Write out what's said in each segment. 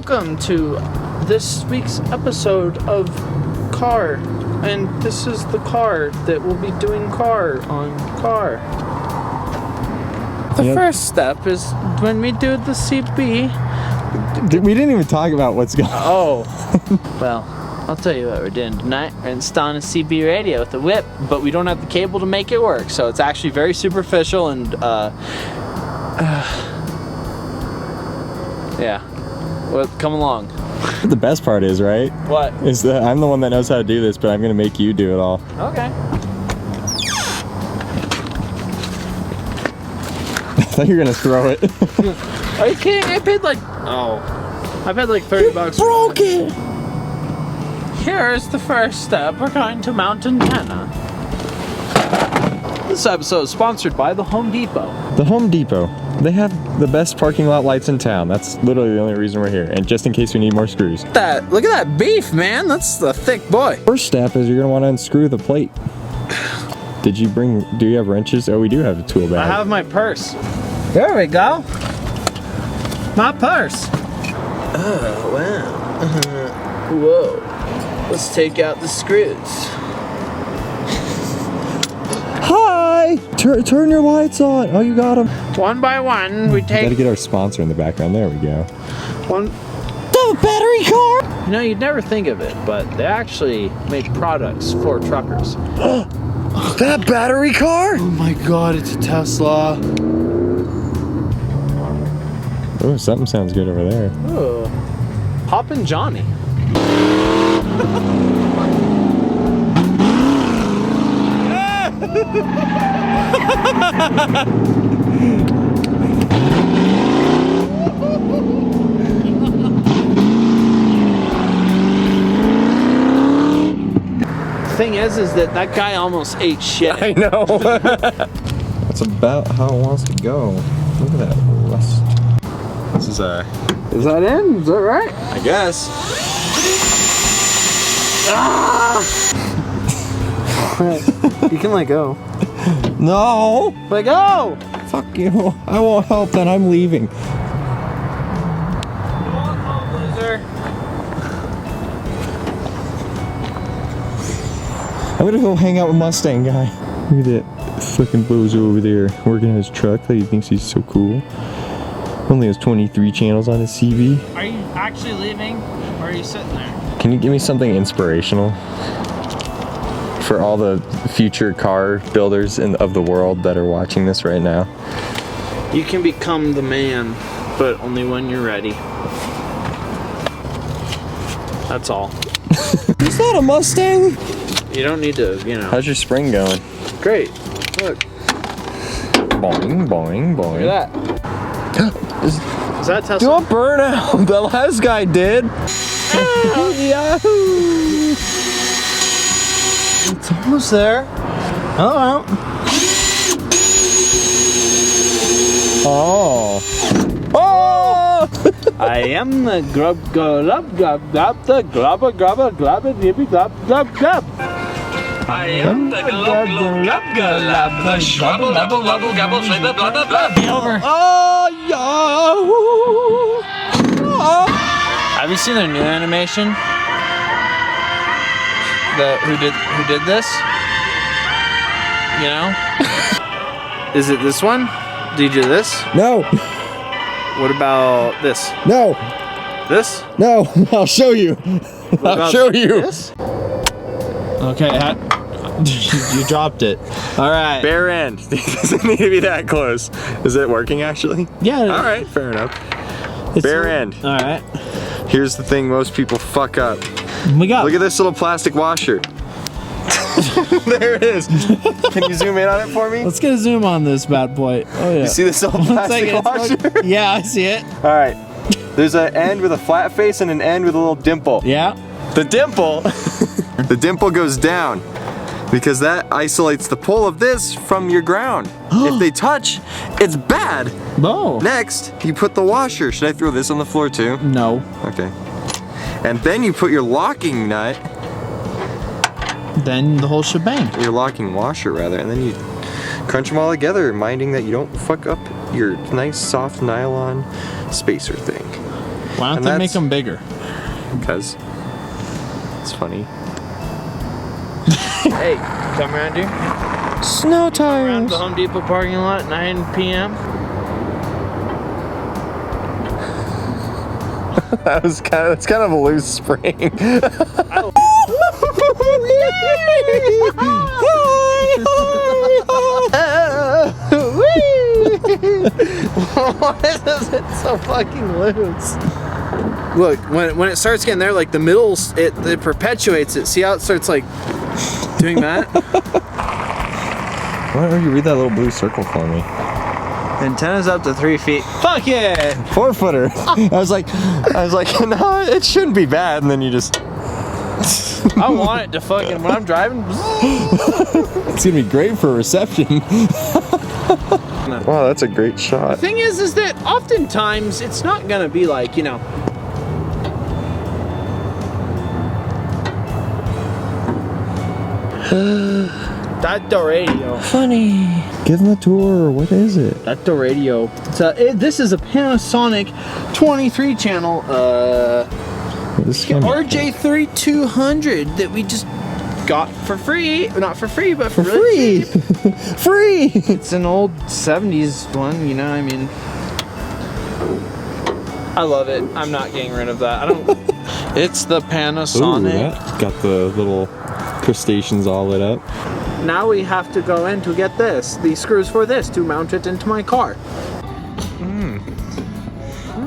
Welcome to this week's episode of Car, and this is the car that will be doing car on car. The first step is when we do the CB. We didn't even talk about what's going on. Oh, well, I'll tell you what we're doing tonight. We're installing a CB radio with a whip, but we don't have the cable to make it work, so it's actually very superficial and, yeah. Well, come along. The best part is, right? What? Is that I'm the one that knows how to do this, but I'm going to make you do it all. Okay. I thought you were going to throw it. Are you kidding? I paid like 30 bucks. Broke it! Here's the first step. We're going to mount antenna. This episode is sponsored by the Home Depot. The Home Depot. They have the best parking lot lights in town. That's literally the only reason we're here. And just in case we need more screws. Look at that beef, man. That's the thick boy. First step is you're going to want to unscrew the plate. Do you have wrenches? Oh, we do have a tool bag. I have my purse. There we go. My purse. Oh, wow. Whoa. Let's take out the screws. Hi! Turn your lights on. Oh, you got them. One by one, we take... Gotta get our sponsor in the background. There we go. The battery car! You know, you'd never think of it, but they actually make products for truckers. That battery car? Oh my god, it's a Tesla. Oh, something sounds good over there. Oh. Hoppin' Johnny. The thing is that guy almost ate shit. I know. That's about how it wants to go. Look at that rust. This is Is that in? Is that right? I guess. You can let go. No! Let go! Fuck you. I won't help then. I'm leaving. Go on home, loser. I'm gonna go hang out with Mustang guy. Look at that fucking bozo over there working on his truck that he thinks he's so cool. Only has 23 channels on his CV. Are you actually leaving, or are you sitting there? Can you give me something inspirational for all the future car builders of the world that are watching this right now? You can become the man, but only when you're ready. That's all. Is that a Mustang? You don't need to, you know. How's your spring going? Great. Look. Boing, boing, boing. Look at that. Is that Tesla? Don't burn out. The last guy did. Yahoo! It's almost there. Hello. Oh. Oh! I am the grub glub glub glub the glubba glubba glubba nippy glub glub glub. I am the glub glub glub the shrubble lubble lubble gabble flabba blah blah blah. Be over. Oh, Yahoo! Oh. Have you seen their new animation? Who did this? You know? Is it this one? Did you do this? No. What about this? No. This? No. I'll show you. I'll show you. This? Okay. You dropped it. All right. Bare end. It doesn't need to be that close. Is it working actually? Yeah. All right. Fair enough. Bare end. All right. Here's the thing most people fuck up. We got. Look at this little plastic washer. There it is. Can you zoom in on it for me? Let's get a zoom on this bad boy. Oh yeah. You see this little plastic washer? Yeah, I see it. All right. There's an end with a flat face and an end with a little dimple. Yeah. The dimple goes down because that isolates the pull of this from your ground. If they touch, it's bad. No. Next, you put the washer. Should I throw this on the floor too? No. Okay. And then you put your locking nut. Then the whole shebang. Your locking washer rather, and then you crunch them all together, minding that you don't fuck up your nice soft nylon spacer thing. Why don't they make them bigger? Because it's funny. Hey, come around here. Snow Around tires. the Home Depot parking lot at 9 p.m. That's kind of a loose spring. Why is it so fucking loose? Look, when it starts getting there, like the middle, it perpetuates it. See how it starts like doing that? Why don't you read that little blue circle for me? Antenna's up to 3 feet. Fuck it! 4-footer. I was like, no, it shouldn't be bad. And then you just. I want it to fucking, when I'm driving. It's gonna be great for reception. Wow, that's a great shot. The thing is that oftentimes it's not gonna be like, you know. That's the radio. Funny. Give them a tour. What is it? That's the radio. This is a Panasonic 23 channel RJ-3200 that we just got for free. Not for free, but for really free. cheap. Free. It's an old 70s one, you know, I mean. I love it. I'm not getting rid of that. I don't. It's the Panasonic. Ooh, that got the little crustaceans all lit up. Now we have to go in to get this. The screws for this to mount it into my car.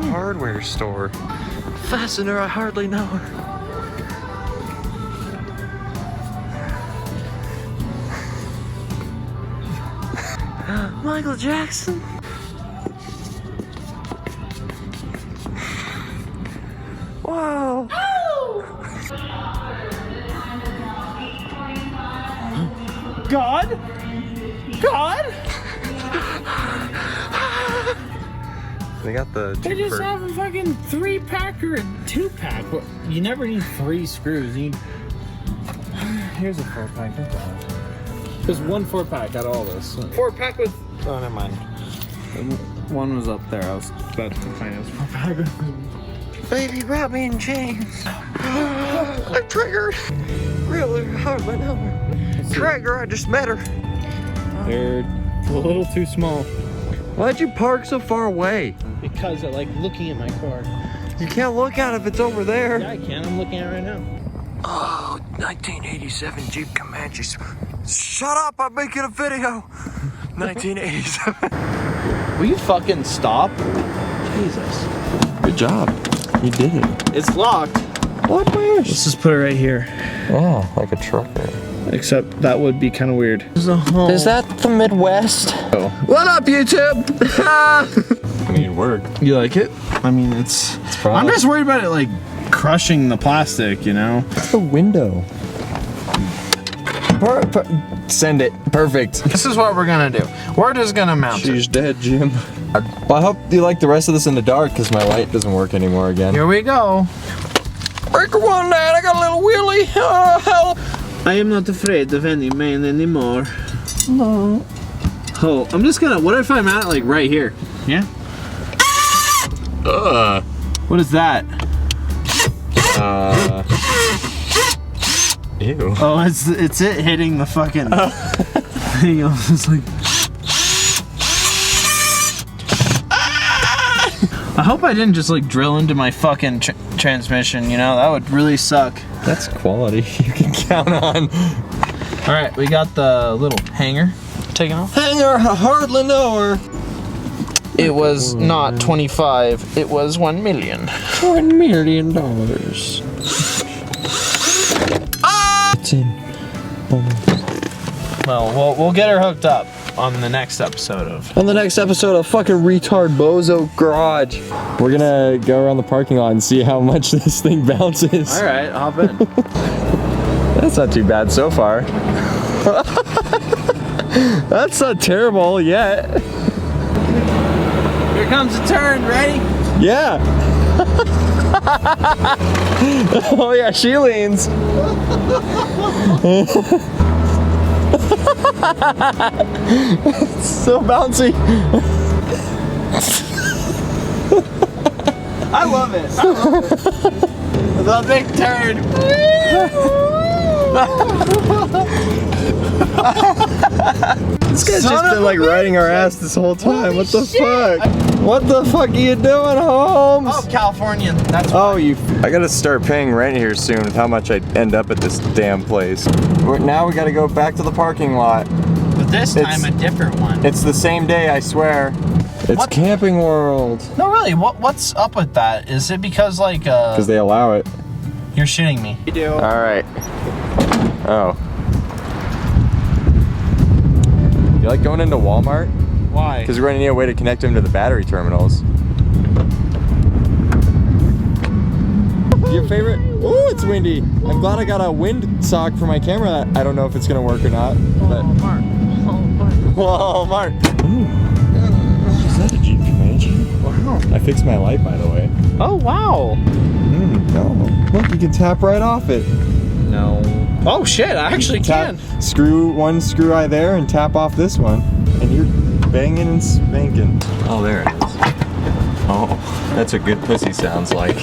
Hardware store. Fastener, I hardly know her. Michael Jackson. Whoa. God? God? They got the. They just have a fucking 3-pack or a 2-pack. But you never need 3 screws. You need... Here's a 4-pack. There's one 4-pack out of all this. 4-pack with. Oh, never mind. One was up there. I was about to find it was 4-pack. Baby, wrap me in chains. I'm triggered. Really hard, my number. Trigger, I just met her. They're a little too small. Why'd you park so far away? Because I like looking at my car. You can't look at it if it's over there. Yeah, I can. I'm looking at it right now. Oh, 1987 Jeep Comanche. Shut up, I'm making a video. 1987. Will you fucking stop? Jesus. Good job. You did it. It's locked. What wish? Let's just put it right here. Yeah, like a trucker. Except that would be kind of weird. Is that the Midwest? Oh. What up, YouTube? I mean, it worked. You like it? I mean, it's probably... I'm just worried about it, like, crushing the plastic, you know? It's the window. Send it. Perfect. This is what we're gonna do. We're just gonna mount She's dead, Jim. Well, I hope you like the rest of this in the dark, because my light doesn't work anymore again. Here we go. Breaker one, Dad. I got a little wheelie. Oh, help. I am not afraid of any man anymore. No. Oh, I'm just gonna, what if I mount it, like, right here? Yeah? What is that? Ew. Oh, it's it hitting the fucking thing. It's like. I hope I didn't just like drill into my fucking transmission. You know, that would really suck. That's quality you can count on. All right, we got the little hanger taken off. Hanger, I hardly know her. It was not 25. It was $1 million. $1 million. It's in. Well, we'll get her hooked up on the next episode of. On the next episode of fucking retard bozo garage, we're gonna go around the parking lot and see how much this thing bounces. All right, hop in. That's not too bad so far. That's not terrible yet. Here comes the turn. Ready? Yeah. Oh yeah, she leans. It's so bouncy. I love it. The big turd. This guy's just been like riding our ass this whole time. What the fuck? What the fuck are you doing, Holmes? Oh, California. That's Oh, I gotta start paying rent here soon with how much I end up at this damn place. Now we gotta go back to the parking lot. But this time a different one. It's the same day, I swear. It's What? Camping World. No, really. What's up with that? Is it because like Because they allow it. you're shitting me? You do. All right. Oh. You like going into Walmart? Why? Because we're gonna need a way to connect them to the battery terminals. Your favorite? Oh, it's windy. I'm glad I got a wind sock for my camera. I don't know if it's gonna work or not. But Walmart. Is that a Jeep Comanche? Wow. I fixed my light, by the way. Oh wow. No. Look, you can tap right off it. No. Oh shit! I actually can. Screw one screw eye there and tap off this one, and you're banging and spanking. Oh, there it is. Oh, that's what good pussy sounds like.